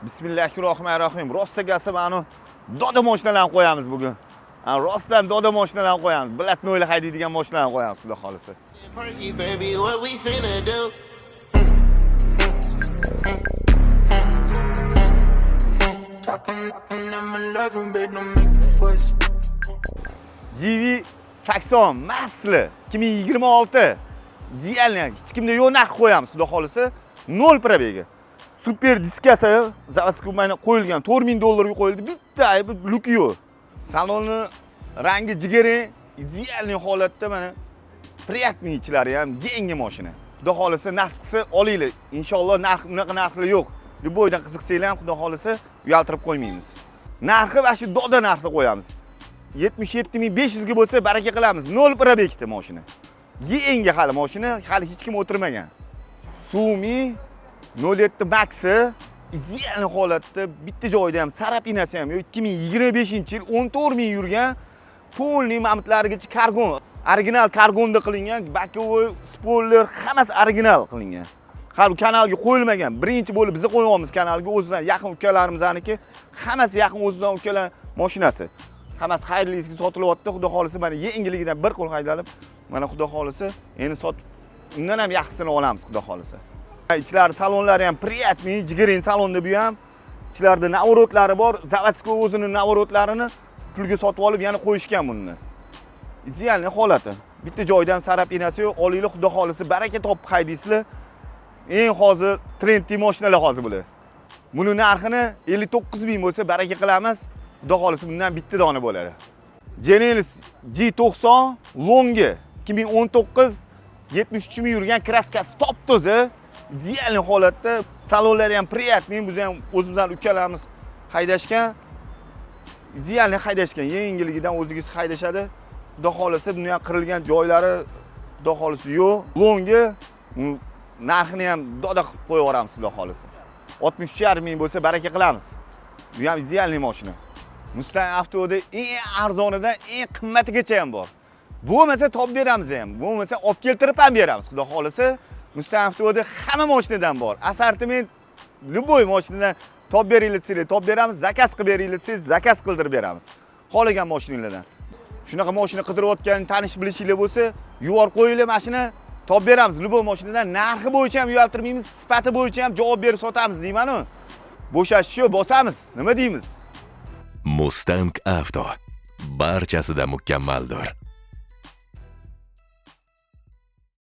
Bismillahirrohmanirrohim. Rosta kelsa mana doda mashinalarni qo'yamiz bugun. Rostdan doda mashinalarni qo'yamiz. Bilatno'yli haydaydigan mashinalarni qo'yamiz, xudo xolisa. Perky, baby, what we finna do? Talking, I'm in love, baby, don't make a fuss. GV80 Masli 2026 dialni hech kimda yo'q narx qo'yamiz, xudo xolisa. 0 probega. Super diskasi zavodskiy mana qo'yilgan $4000 ga qo'yildi. Bitta aybi luki yo'q. Salonni rangi jigarrang, idealniy holatda mana приятный ichlari ham yangi mashina. Xudo xolisa nasib qilsa olinglar. Inshaalloh unaqa narxlar yo'q. Любойdan qiziqsanglar ham xudo xolisa uyaltirib qo'ymaymiz. Narxi va shu doda narxi qo'yamiz. 77500 ga bo'lsa baraka qilamiz. 0 probekda mashina. Yangi hali mashina, hali hech kim o'tirmagan. Sumi 07 Maxi ideal holatda bitta joyda ham sarapinasi ham 2025-yil 14000 yurgan polniy mamtlarigacha kargon, original kargonda qilingan, bakovoy, spoiler hammasi original qilingan. Hali kanalga qo'yilmagan. Birinchi bo'lib biz qo'yamiz kanalga, o'zimizdan yaqin ukalarimizniki, hammasi yaqin o'zimizdan ukalar mashinasi. Hammasi xayrlisiga sotilyapti. Xudo xolisa mana yengiligidan bir qo'l haydalib, mana xudo xolisa endi sotib undan ham yaxshisini olamiz, xudo xolisa. İçlari salonlari ham приятный, jigarrang salonda bu ham. İchlarida navorotlari bor. Zavodskiy o'zining navorotlarini pulga sotib olib, yana qo'yishgan buni. Ideal holati. Bitta joydan sarapinasi yo'q. Olinglar, xudo xolisa baraka topib haydaysizlar. Eng hozir trendy mashinalar hozir bular. Buni narxini 59000 bo'lsa baraka qilamiz. Xudo xolisa bundan bitta dona bo'ladi. Genesis G90 Longi 2019 73 ming yurgan kraskasi top-toza. Ideal holatda, salonlari ham приятный, biz ham o'zimizdan ukalarimiz haydashgan. Ideal haydashgan, yengilligidan o'zingiz haydashadi. Xudo xolisa buni ham qirilgan joylari xudo xolisa yo'q. Longi narxini ham doda qilib qo'yib yuboramiz, xudo xolisa. 63,5 ming bo'lsa baraka qilamiz. Bu ham ideal mashina. Mustang Avtoda eng arzonidan eng qimmatigacha ham bor. Bo'lmasa top beramiz ham, bo'lmasa olib keltirib ham beramiz, xudo xolisa. Mustang Avtoda hamma mashinadan bor. Assortiment любой mashinadan top beringlar desanglar, top beramiz, zakaz qilib beringlar desangiz, zakaz qildirib beramiz. Xohlagan mashinalardan. Shunaqa mashina qidirayotgan, tanish bilishinglar bo'lsa, yuborib qo'yinglar mashina, top beramiz. Любой mashinadan narxi bo'yicha ham uyaltirmaymiz, sifati bo'yicha ham javob berib sotamiz deyman-ku. Bo'shash shu, bosamiz. Nima deymiz? Mustang Avto barchasida mukammaldir.